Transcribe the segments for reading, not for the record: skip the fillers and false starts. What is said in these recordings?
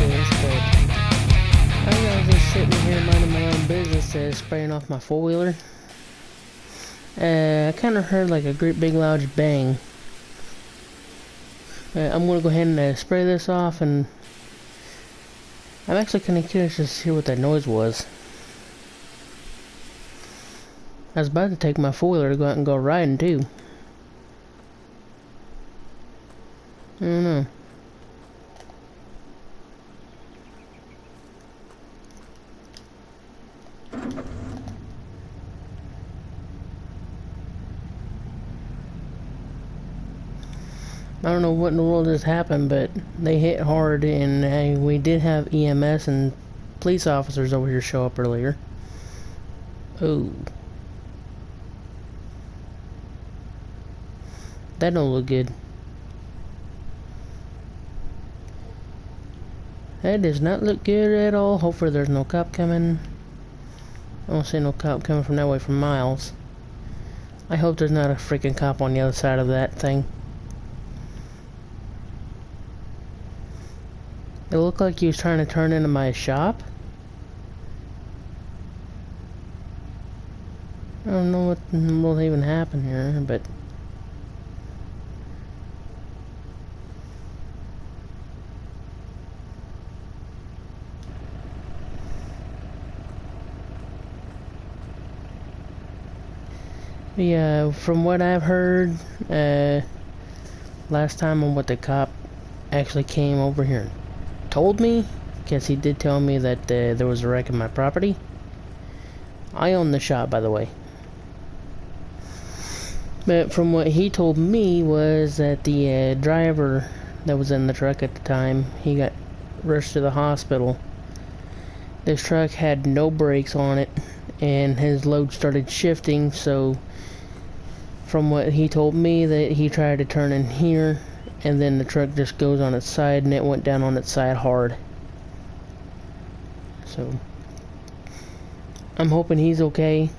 this, but I was just sitting here minding my own business, spraying off my four-wheeler. I kind of heard like a great big loud bang. I'm gonna go ahead and spray this off, and I'm actually kind of curious to hear what that noise was. I was about to take my four-wheeler to go out and go riding too. I don't know. I don't know what in the world has happened, but they hit hard, and we did have EMS and police officers over here show up earlier. Oh. That don't look good. That does not look good at all. Hopefully there's no cop coming. I don't see no cop coming from that way for miles. I hope there's not a freaking cop on the other side of that thing. It looked like he was trying to turn into my shop. I don't know what in the world even happened here, but yeah, from what I've heard, last time on what the cop actually came over here and told me, because he did tell me that there was a wreck in my property. I own the shop, by the way. But from what he told me was that the driver that was in the truck at the time, he got rushed to the hospital. This truck had no brakes on it, and his load started shifting, so from what he told me, that he tried to turn in here, and then the truck just goes on its side, and it went down on its side hard. So I'm hoping he's okay.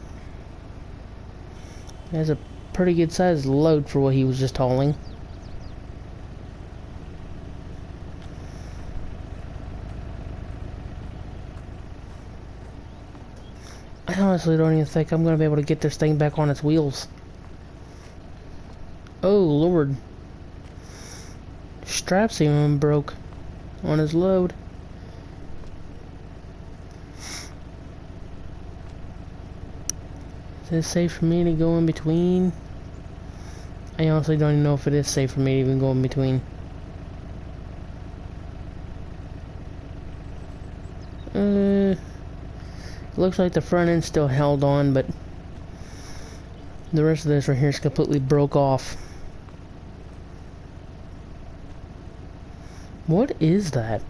He has a pretty good sized load for what he was just hauling. I honestly don't even think I'm gonna be able to get this thing back on its wheels. Oh Lord. Straps even broke on his load. Is it safe for me to go in between? I honestly don't even know if it is safe for me to even go in between. Looks like the front end's still held on, but the rest of this right here is completely broke off. What is that?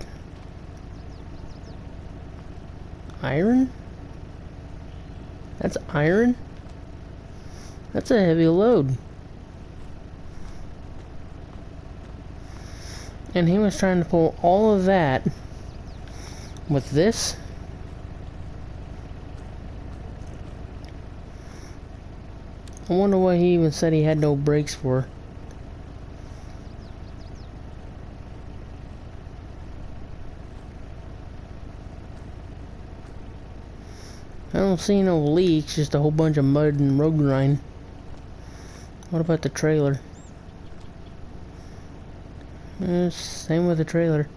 Iron? That's iron? That's a heavy load. And he was trying to pull all of that with this? I wonder why he even said he had no brakes for. I don't see no leaks, just a whole bunch of mud and road grind. What about the trailer? Same with the trailer.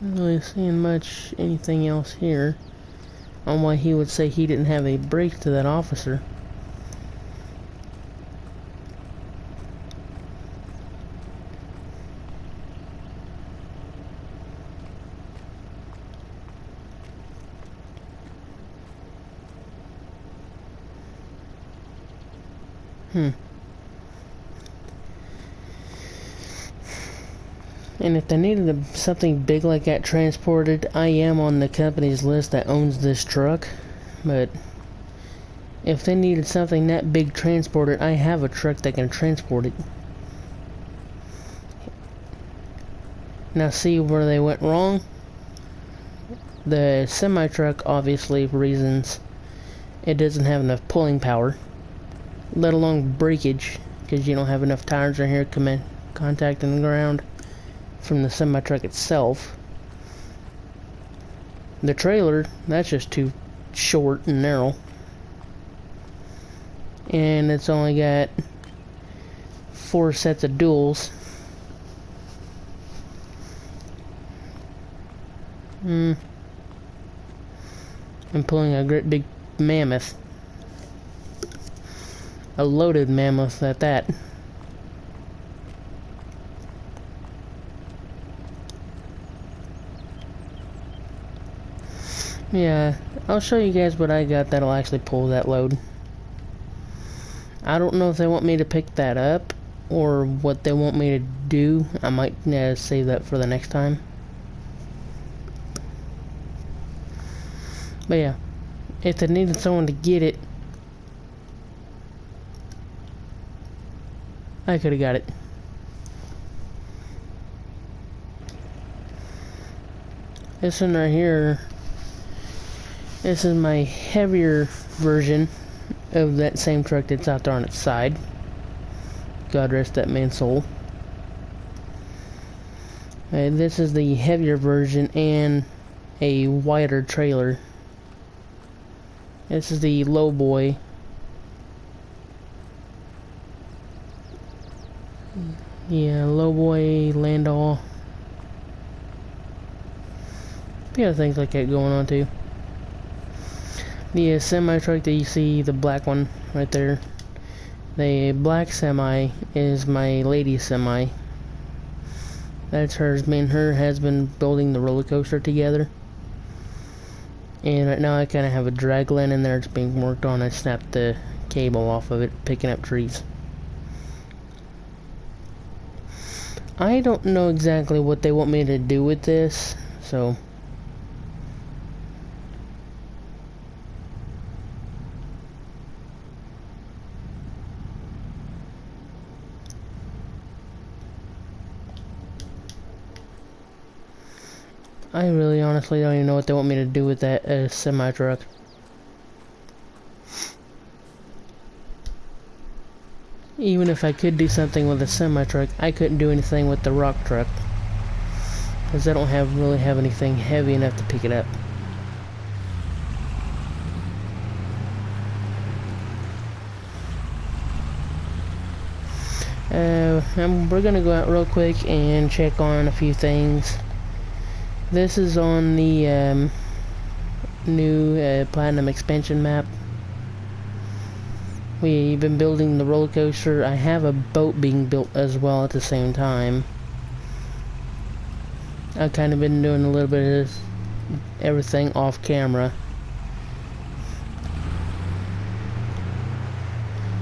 Not really seeing much anything else here on why he would say he didn't have a brake to that officer. And if they needed something big like that transported, I am on the company's list that owns this truck. But if they needed something that big transported, I have a truck that can transport it. Now see where they went wrong? The semi-truck, obviously, for reasons it doesn't have enough pulling power, let alone breakage, because you don't have enough tires in here contacting the ground from the semi-truck itself. The trailer, that's just too short and narrow. And it's only got 4 sets of duals. I'm pulling a great big mammoth. A loaded mammoth at that. Yeah, I'll show you guys what I got that'll actually pull that load. I don't know if they want me to pick that up or what they want me to do. I might save that for the next time. But yeah, if they needed someone to get it, I could have got it. This one right here, this is my heavier version of that same truck that's out there on its side. God rest that man's soul. This is the heavier version and a wider trailer. This is the low boy. Yeah, low boy, Landau. Yeah, things like that going on too. The semi-truck that you see, the black one right there. The black semi is my lady semi. That's hers. Me and her has been building the roller coaster together. And right now I kind of have a dragline in there. It's being worked on. I snapped the cable off of it, picking up trees. I don't know exactly what they want me to do with this, so... I really honestly don't even know what they want me to do with that semi-truck. Even if I could do something with a semi-truck, I couldn't do anything with the rock truck. Because I don't really have anything heavy enough to pick it up. We're gonna go out real quick and check on a few things. This is on the new Platinum expansion map. We've been building the roller coaster. I have a boat being built as well at the same time. I've kind of been doing a little bit of everything off camera.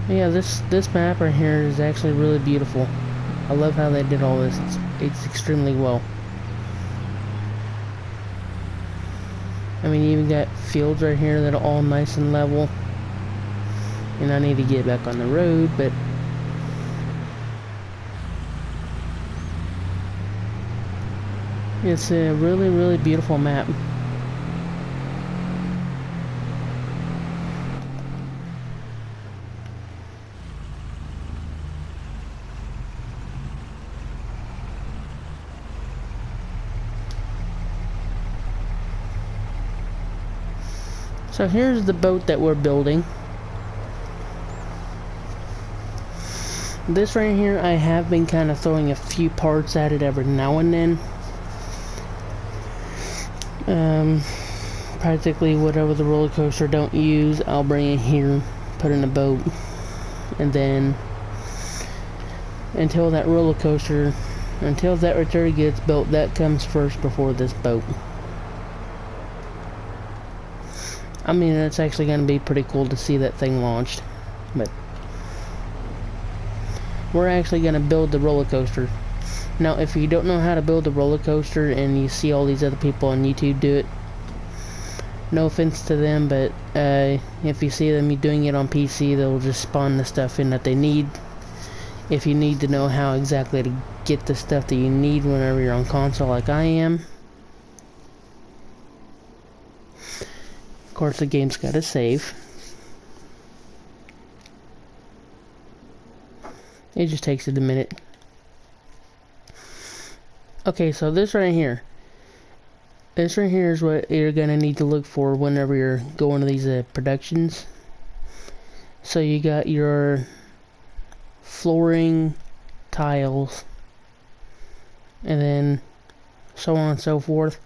But yeah, this map right here is actually really beautiful. I love how they did all this. It's extremely well. I mean, you even got fields right here that are all nice and level. And I need to get back on the road, but... it's a really, really beautiful map. So here's the boat that we're building. This right here, I have been kind of throwing a few parts at it every now and then. Practically whatever the roller coaster don't use, I'll bring it here, put it in a boat, and then until that return gets built, that comes first before this boat. I mean, it's actually going to be pretty cool to see that thing launched, but we're actually going to build the roller coaster. Now, if you don't know how to build a roller coaster and you see all these other people on YouTube do it, no offense to them, but if you see them doing it on PC, they'll just spawn the stuff in that they need. If you need to know how exactly to get the stuff that you need whenever you're on console like I am. Of course, the game's got to save. It just takes it a minute. Okay, so this right here. This right here is what you're gonna need to look for whenever you're going to these productions. So you got your flooring, tiles, and then so on and so forth.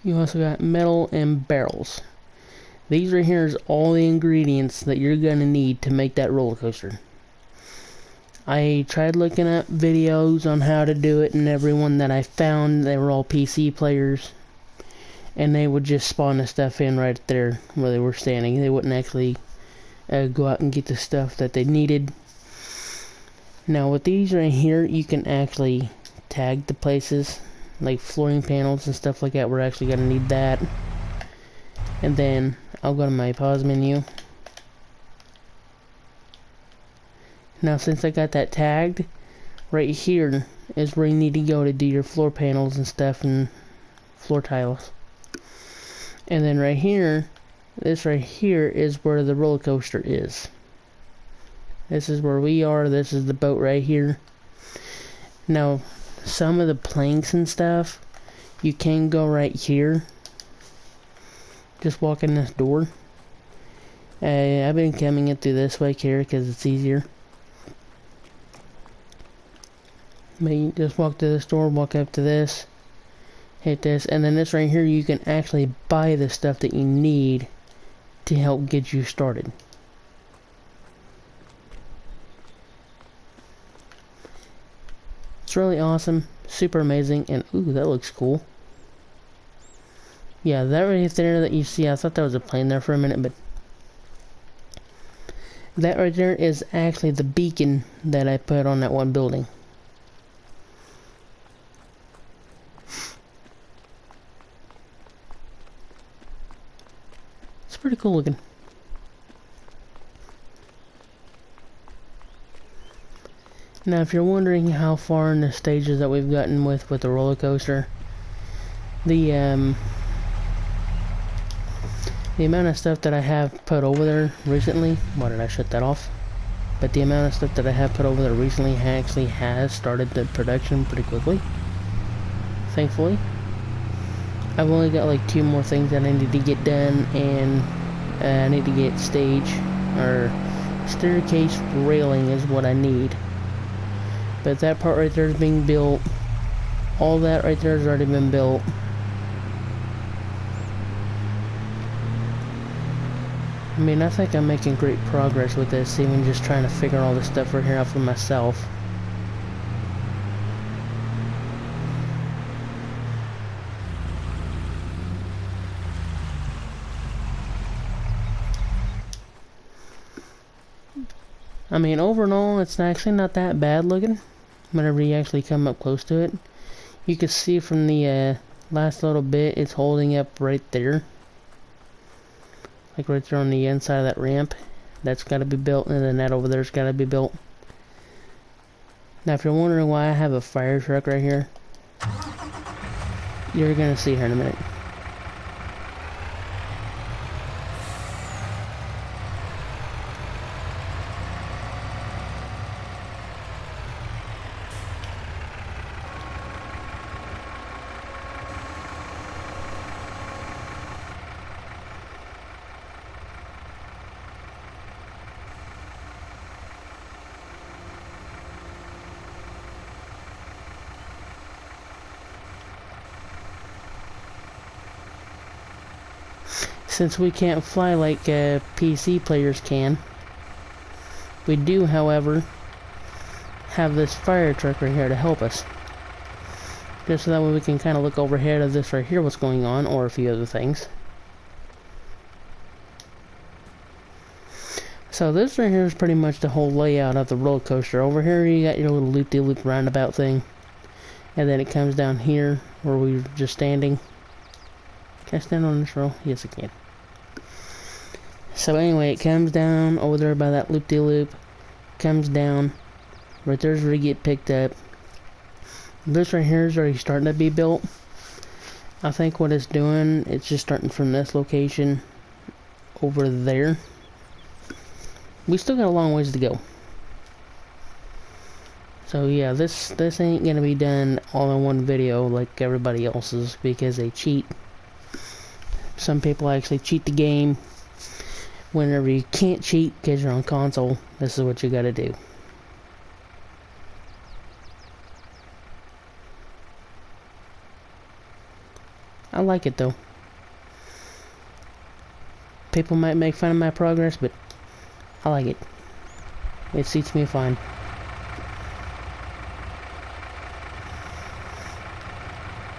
You also got metal and barrels. These right here is all the ingredients that you're gonna need to make that roller coaster. I tried looking up videos on how to do it, and everyone that I found, they were all PC players, and they would just spawn the stuff in right there where they were standing. They wouldn't actually go out and get the stuff that they needed. Now with these right here, you can actually tag the places, like flooring panels and stuff like that. We're actually gonna need that. And then I'll go to my pause menu. Now since I got that tagged, right here is where you need to go to do your floor panels and stuff and floor tiles. And then right here, this right here is where the roller coaster is. This is where we are. This is the boat right here. Now some of the planks and stuff, you can go right here. Just walk in this door. I've been coming in through this way here because it's easier. But you just walk to this door, walk up to this, hit this, and then this right here, you can actually buy the stuff that you need to help get you started. It's really awesome, super amazing, and ooh, that looks cool. Yeah, that right there that you see, I thought that was a plane there for a minute, but that right there is actually the beacon that I put on that one building. It's pretty cool looking. Now if you're wondering how far in the stages that we've gotten with the roller coaster, the amount of stuff that I have put over there recently, why did I shut that off? But the amount of stuff that I have put over there recently actually has started the production pretty quickly, thankfully. I've only got like 2 more things that I need to get done, and I need to get stage or staircase railing is what I need. But that part right there is being built. All that right there has already been built. I mean, I think I'm making great progress with this, even just trying to figure all this stuff right here out for myself. I mean, overall, it's actually not that bad looking whenever you actually come up close to it. You can see from the last little bit, it's holding up right there. Like right there on the inside of that ramp. That's got to be built, and then that over there's got to be built. Now, if you're wondering why I have a fire truck right here, you're going to see her in a minute. Since we can't fly like PC players can, we do, however, have this fire truck right here to help us. Just so that way we can kind of look overhead of this right here, what's going on, or a few other things. So this right here is pretty much the whole layout of the roller coaster. Over here you got your little loop-de-loop roundabout thing. And then it comes down here where we were just standing. Can I stand on this rail? Yes, I can. So anyway, it comes down over there by that loop-de-loop. Comes down. Right there's where you get picked up. This right here is already starting to be built. I think what it's doing, it's just starting from this location over there. We still got a long ways to go. So yeah, this ain't gonna be done all in one video like everybody else's because they cheat. Some people actually cheat the game. Whenever you can't cheat because you're on console, this is what you gotta do. I like it though. People might make fun of my progress, but I like it. It suits me fine.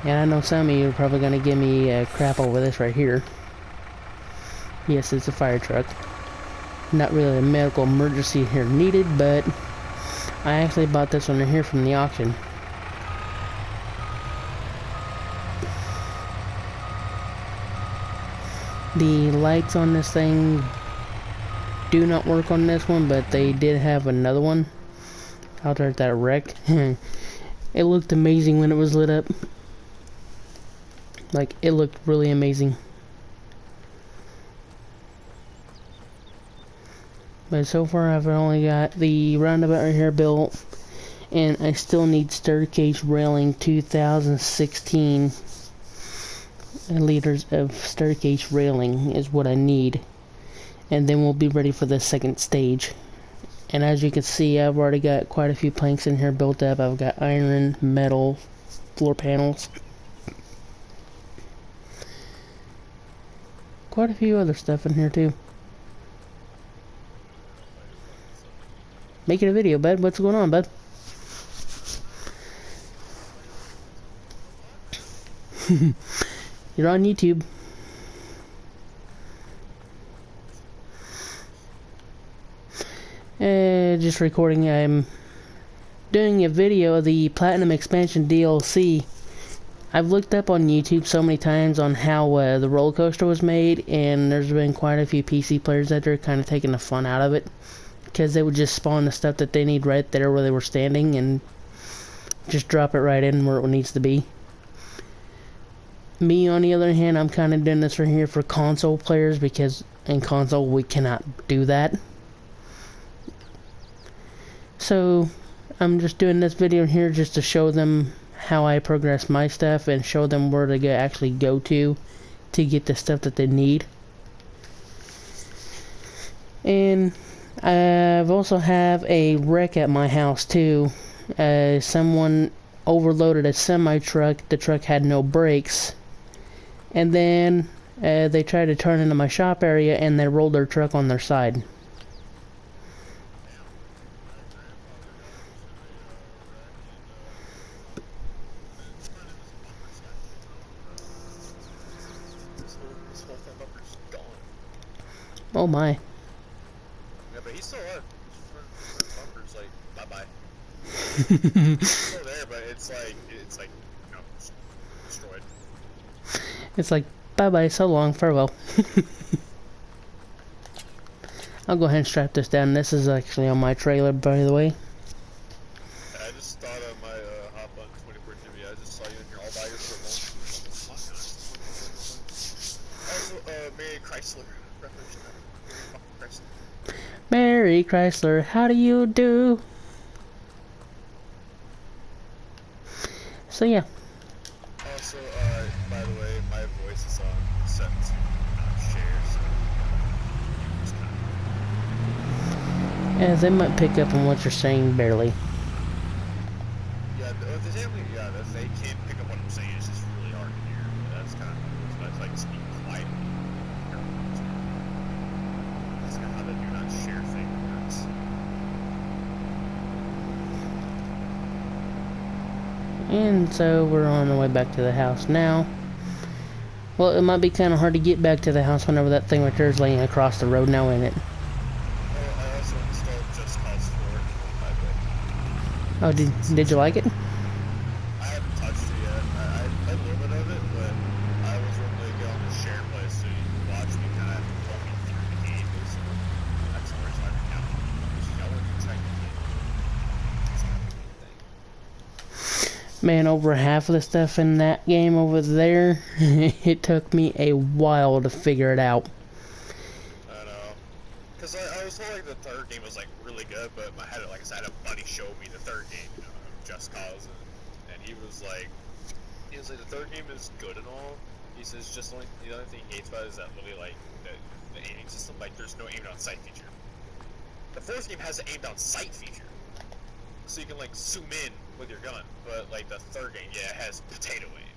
And I know some of you are probably gonna give me crap over this right here. Yes, it's a fire truck. Not really a medical emergency here needed, but I actually bought this one here from the auction. The lights on this thing do not work on this one, but they did have another one out there at that wreck. It looked amazing when it was lit up. Like, it looked really amazing. But so far I've only got the roundabout right here built, and I still need staircase railing 2016 liters of staircase railing is what I need, and then we'll be ready for the second stage. And as you can see, I've already got quite a few planks in here built up. I've got iron, metal, floor panels, quite a few other stuff in here too. Making a video, bud. What's going on, bud? You're on YouTube. Just recording. I'm doing a video of the Platinum Expansion DLC. I've looked up on YouTube so many times on how the roller coaster was made, and there's been quite a few PC players that are kind of taking the fun out of it, because they would just spawn the stuff that they need right there where they were standing and just drop it right in where it needs to be. Me, on the other hand, I'm kind of doing this right here for console players, because in console we cannot do that. So I'm just doing this video here just to show them how I progress my stuff and show them where to actually go to get the stuff that they need. And I've also have a wreck at my house too. Someone overloaded a semi-truck. The truck had no brakes, and then they tried to turn into my shop area and they rolled their truck on their side. Oh my. Yeah, but he's still alive. Bumper's like, bye-bye. It's still there, but it's like, you know, destroyed. It's like, bye-bye, so long, farewell. I'll go ahead and strap this down. This is actually on my trailer, by the way. I just thought I might hop on 24 TV. I just saw you in here all by yourself. Also, Mary Chrysler. Mary Chrysler, how do you do? So yeah. Also, by the way, my voice is on set to not share, so just kind Yeah, they might pick up on what you're saying barely. yeah, they can't pick up what I'm saying. It's just really hard to hear. That's kind of I like to speak quietly. That's kind of how the do not share thing works. And so we're on our way back to the house now. Well, it might be kind of hard to get back to the house whenever that thing right there is laying across the road now, ain't it? Oh, I also installed Just Cause 4, by the way. Oh, did you like it? I haven't touched it yet. I played a little bit of it, but I was wanting to get on the share place so you can watch me kind of walk me through the game, basically. That's the reason I didn't have it. I wasn't trying to get it's kind of a good thing. Man, over half of the stuff in that game over there, it took me a while to figure it out. I know. Because I was told like the third game was like really good, but I had like I said, I had a buddy show me the third game, you know, Just Cause, and he was like the third game is good and all. He says just the only thing he hates about it is that literally like the aiming system, like there's no aim down sight feature. The fourth game has an aim down sight feature, so you can like zoom in with your gun, but like the third game, yeah, it has potato aim.